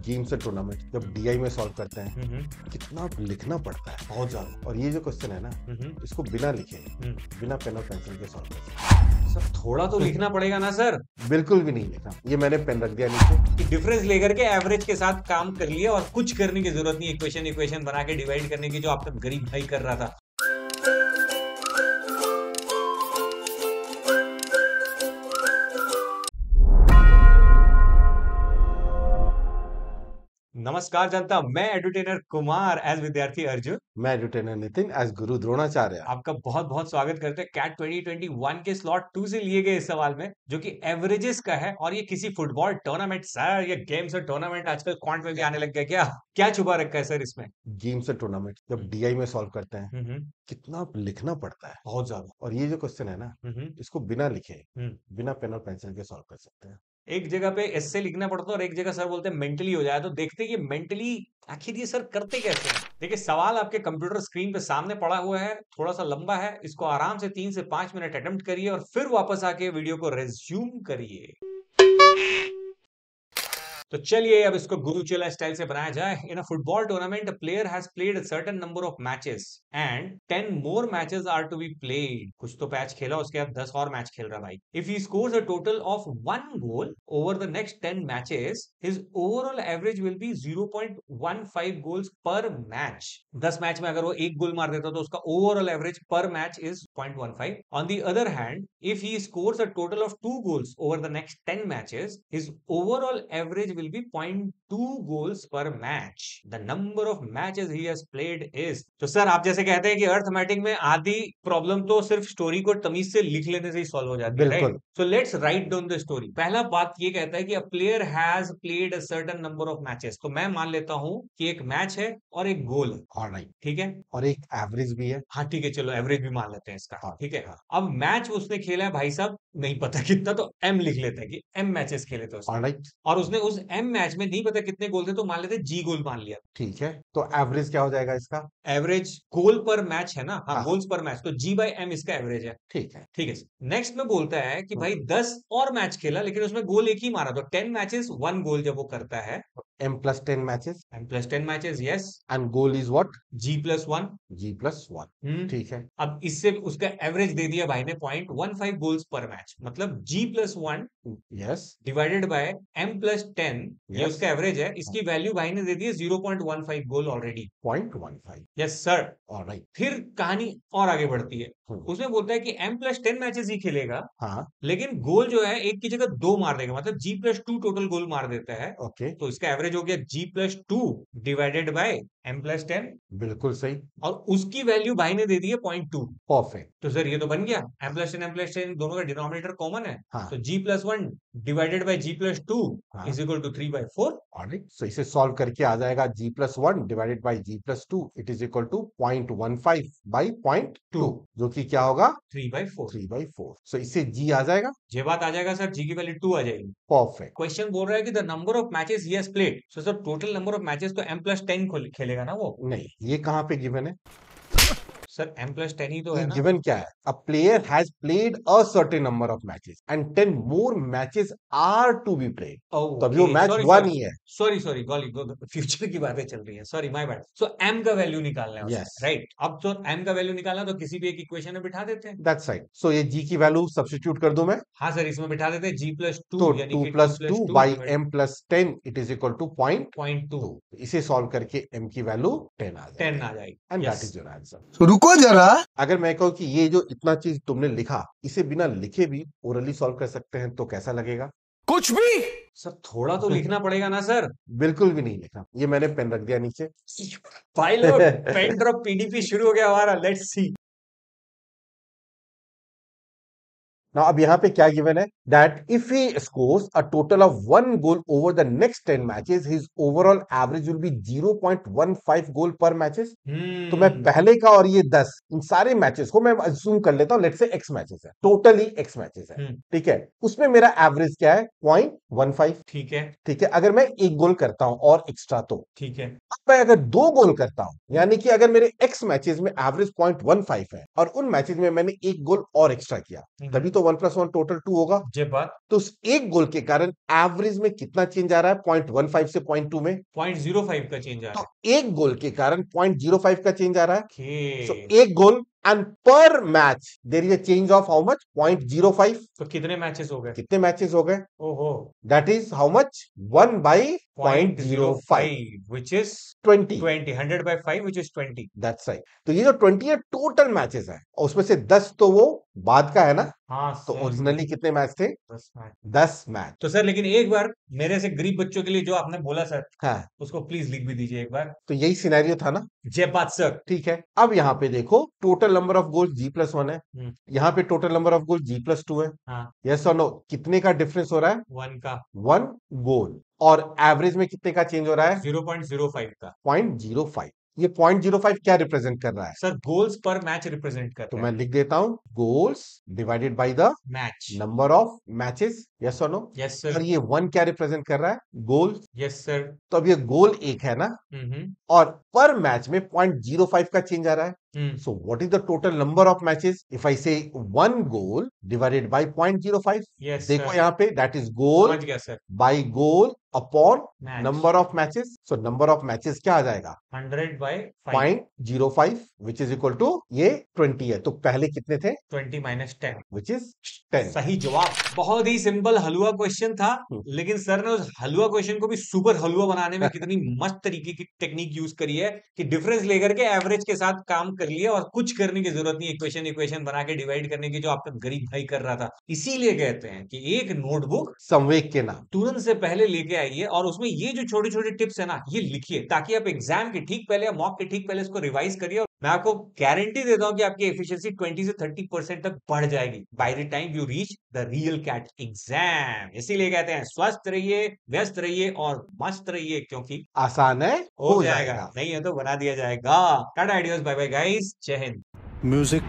Games and tournament जब DI में solve करते हैं कितना लिखना पड़ता है, बहुत ज्यादा। और ये जो क्वेश्चन है ना, इसको बिना लिखे बिना पेन और पेंसिल के सॉल्व कर सकते हैं। सर थोड़ा तो लिखना पड़ेगा ना सर। बिल्कुल भी नहीं लिखना। ये मैंने पेन रख दिया नीचे, डिफरेंस लेकर के एवरेज के साथ काम कर लिया और कुछ करने की जरूरत नहीं, इक्वेशन बना के डिवाइड करने की जो आपका गरीब भाई कर रहा था। नमस्कार जनता, मैं एडुटेनर कुमार एज विद्यार्थी अर्जुन, मैं एडुटेनर नितिन एज गुरु द्रोणाचार्य आपका बहुत बहुत स्वागत करते हैं कैट 2021 के स्लॉट 2 से लिए गए इस सवाल में, जो कि एवरेजेस का है। और ये किसी फुटबॉल टूर्नामेंट सर, ये गेम्स और टूर्नामेंट आजकल क्वांट में भी आने लग गया, क्या छुपा रखा है सर इसमें? गेम्स एंड टूर्नामेंट जब डीआई में सॉल्व करते हैं कितना लिखना पड़ता है, बहुत ज्यादा। और ये जो क्वेश्चन है ना, इसको बिना लिखे बिना पेन और पेंसिल के सॉल्व कर सकते हैं। एक जगह पे एस्से लिखना पड़ता है और एक जगह सर बोलते हैं मेंटली हो जाए। तो देखते हैं कि मेंटली आखिर ये सर करते कैसे हैं। देखिए, सवाल आपके कंप्यूटर स्क्रीन पे सामने पड़ा हुआ है, थोड़ा सा लंबा है। इसको आराम से 3 से 5 मिनट अटेम्प्ट करिए और फिर वापस आके वीडियो को रिज्यूम करिए। तो चलिए अब इसको गुरुचेला स्टाइल से बनाया जाए। In a football tournament a player has played a certain number of matches and 10 more matches are to be played. कुछ तो मैच खेला, उसके बाद 10 और मैच खेल रहा भाई। If he scores a total of 1 goal over the next 10 matches, his overall average will be 0.15 goals पर मैच। 10 मैच में अगर वो 1 गोल मार देता तो उसका ओवरऑल एवरेज पर match is 0.15। On the other hand, if he scores a total of 2 goals over the next 10 matches, his overall average will be 0.2 goals per match. The number of matches he has played is। तो sir आप जैसे कहते हैं कि arithmetic में आधी problem तो सिर्फ स्टोरी को तमीज से लिख लेने से ही सॉल्व हो जाती है, right? So let's write down the story. पहला बात ये कहता है कि अ player has played a certain number of matches. तो मैं मान लेता हूं कि एक मैच है और एक गोल है, ऑलराइट, ठीक है, और एक एवरेज भी है। हाँ ठीक है, चलो एवरेज भी मान लेते हैं इसका, हाँ, ठीक है। हाँ। अब मैच उसने खेला है भाई साहब, नहीं पता कितना, तो एम लिख लेते हैं कि एम मैचेस खेले थे उसने। ऑलराइट, और उसने उस एम मैच में नहीं पता कितने गोल थे, तो मान लेते जी गोल मान लिया। ठीक है। तो एवरेज क्या हो जाएगा इसका? एवरेज गोल पर मैच है ना, हाँ, हाँ, गोल्स पर मैच, तो जी बाई एम इसका एवरेज है। ठीक है। ठीक है। नेक्स्ट में बोलता है कि भाई 10 और मैच खेला लेकिन उसमें गोल एक ही मारा, तो 10 मैचेस 1 गोल जब वो करता है। m+10 matches M plus 10 matches, yes. And goal is what? G+1। G+1, ठीक है। अब इससे उसका एवरेज दे दिया भाई ने 0.15 गोल्स पर मैच, मतलब G+1 yes, divided by M+10, ये यस, उसका एवरेज है। इसकी वैल्यू भाई ने दे दी है 0.15 गोल ऑलरेडी। 0.15। Yes sir. ऑलराइट। फिर कहानी और आगे बढ़ती है। उसमें बोलता है कि M+10 मैचेस ही खेलेगा, हाँ, लेकिन गोल जो है एक की जगह 2 मार देगा, मतलब G+2 टोटल गोल मार देता है। ओके, तो इसका एवरेज हो गया G+2 डिवाइडेड बाय M+10, बिल्कुल सही। और उसकी वैल्यू भाई ने दे दी है 0.2। परफेक्ट। तो सर ये तो बन गया, M+10 दोनों का डिनोमिनेटर कॉमन है। हाँ, तो G+1 डिवाइडेड बाय G+2 हाँ, is equal to 3/4। Alright. So इसे सॉल्व करके आ जाएगा G+1 divided by G+2 it is equal to 0.15 by 0.2, जो कि क्या होगा? 3/4। 3/4। सो इसे G आ जाएगा। ये बात आ जाएगा सर, जी की वैल्यू 2 आ जाएगी। परफेक्ट। क्वेश्चन बोल रहा है कि the number of matches he has played. So sir total number of matches तो M+10 खेलेगा ना वो। नहीं, ये कहाँ पे गिवन है? सर M+10 ही तो ये है ना। गिवन क्या है? A player has played a certain number of matches and 10 more matches are to be played. तो अभी वो ओके, मैच सॉरी हुआ सॉरी नहीं है। सॉरी गॉली, फ्यूचर की बातें चल रही है, sorry my bad. So M का वैल्यू निकालना है उसमें, यस, राइट? अब तो एम का वैल्यू निकालना तो किसी भी एक इक्वेशन में बिठा देते हैं। That's right. सो ये G की वैल्यू सब्स्टिट्यूट कर दूं मैं, हाँ सर, इसमें बिठा देते हैं G+2, तो यानी 2 कि plus 2 2+2 by M+10 it is equal to 0.2 0.2। इसे सॉल्व करके M की वैल्यू 10 आ 10 जाएगी, आ जाएगी। And that yes. Is your answer. रुको जरा। अगर मैं कहूं कि ये जो इतना चीज तुमने लिखा, इसे बिना लिखे भी ओरली सॉल्व कर सकते हैं, तो कैसा लगेगा? कुछ भी। सर थोड़ा तो लिखना पड़ेगा ना सर। बिल्कुल भी नहीं लिखना। ये मैंने पेन रख दिया नीचे। भाई लोग, पेन ड्रॉप पीडीपी शुरू हो गया हमारा, लेट्स सी। Now, अब यहाँ पे क्या गिवन है? That if he scores a total of 1 goal over the next 10 matches, his overall average will be 0.15 goal per matches. तो मैं पहले का और ये 10, इन सारे मैचेस को मैं अज्यूम कर लेता हूं, लेट्स से x मैचेस है, टोटली x मैचेस है, ठीक है। उसमें मेरा एवरेज क्या है? 0.15, ठीक है, ठीक है। अगर मैं एक गोल करता हूं और एक्स्ट्रा, तो ठीक है। अब मैं अगर 2 गोल करता हूं, यानी कि अगर मेरे x मैचेस में एवरेज 0.15 है और उन मैचेस में मैंने एक गोल और एक्स्ट्रा किया, तभी तो तो 1+1 टोटल 2 होगा। जे बात तो उस एक गोल के कारण एवरेज में कितना चेंज आ रहा है 0.15 से 0.2 में। 0.05 का चेंज आ रहा तो है। एक गोल के कारण 0.05 का चेंज आ रहा है। सो ओके, एक गोल एंड पर match there is a change of how much 0.05। तो कितने मैचेस हो गए? कितने मैचेस हो गए? ओहो, that is how much 1 by 0.05 0.05 which is 20। 20, 100 by 5 which is 20। That's right. तो ये जो 20 है टोटल मैचेस है और उसमें से 10 तो वो बाद का है ना। हाँ तो सर, ओरिजिनली कितने मैच थे? 10 मैच। 10 मैच। तो सर लेकिन एक बार मेरे से गरीब बच्चों के लिए जो आपने बोला सर, हाँ, उसको प्लीज लिख भी दीजिए एक बार। तो यही सिनेरियो था ना। जय बात सर। ठीक है, अब यहाँ पे देखो total number of goals G+1 है, हम्म, यहाँ पे total number of goal G+2 है। हाँ, यस और नो, कितने का डिफरेंस हो रहा है? 1 का, 1 गोल। और एवरेज में कितने का चेंज हो रहा है? 0.05 का। 0.05। ये 0.05 क्या रिप्रेजेंट कर रहा है? सर गोल्स पर मैच रिप्रेजेंट कर तो रहा मैं है। लिख देता हूं goals divided by the match. Number of matches. Yes और नो। यस और सर। ये 1 क्या रिप्रेजेंट कर रहा है? गोल। Yes sir. तो अब ये गोल एक है ना, हम्म, और पर मैच में 0.05 का चेंज आ रहा है। Hmm, so what is the total number of matches if I say 1 goal divided by 0.05? Yes देखो सर, यहाँ पे दैट इज गोल समझ गया sir. By goal upon match, number of matches. So number of matches क्या आ जाएगा? 100 by 5, 0.05 which is equal to ये 20 है। तो पहले कितने थे? 20 minus 10। Which is 10। सही जवाब। बहुत ही सिंपल हलवा क्वेश्चन था, लेकिन सर ने उस हलवा क्वेश्चन को भी सुपर हलवा बनाने में कितनी मस्त तरीके की टेक्निक यूज करी है कि डिफरेंस लेकर के एवरेज के साथ काम कर लिया और कुछ करने की जरूरत नहीं, इक्वेशन इक्वेशन बना के डिवाइड करने की जो आपका गरीब भाई कर रहा था। इसीलिए कहते हैं कि एक नोटबुक संवेग के नाम। तुरंत से पहले लेके आइए और उसमें ये जो छोटे छोटे टिप्स है ना, ये लिखिए ताकि आप एग्जाम के ठीक पहले या मॉक के ठीक पहले इसको रिवाइज करिए। और मैं आपको गारंटी देता हूं कि आपकी एफिशिएंसी 20 से 30% तक बढ़ जाएगी by the time you reach the real CAT exam. इसीलिए कहते हैं स्वस्थ रहिए, व्यस्त रहिए और मस्त रहिए, क्योंकि आसान है, हो हो जाएगा, जाएगा। नहीं है तो बना दिया जाएगा। टाटा, आइडियोस, बाय बाय गाइस, जय हिंद। म्यूजिक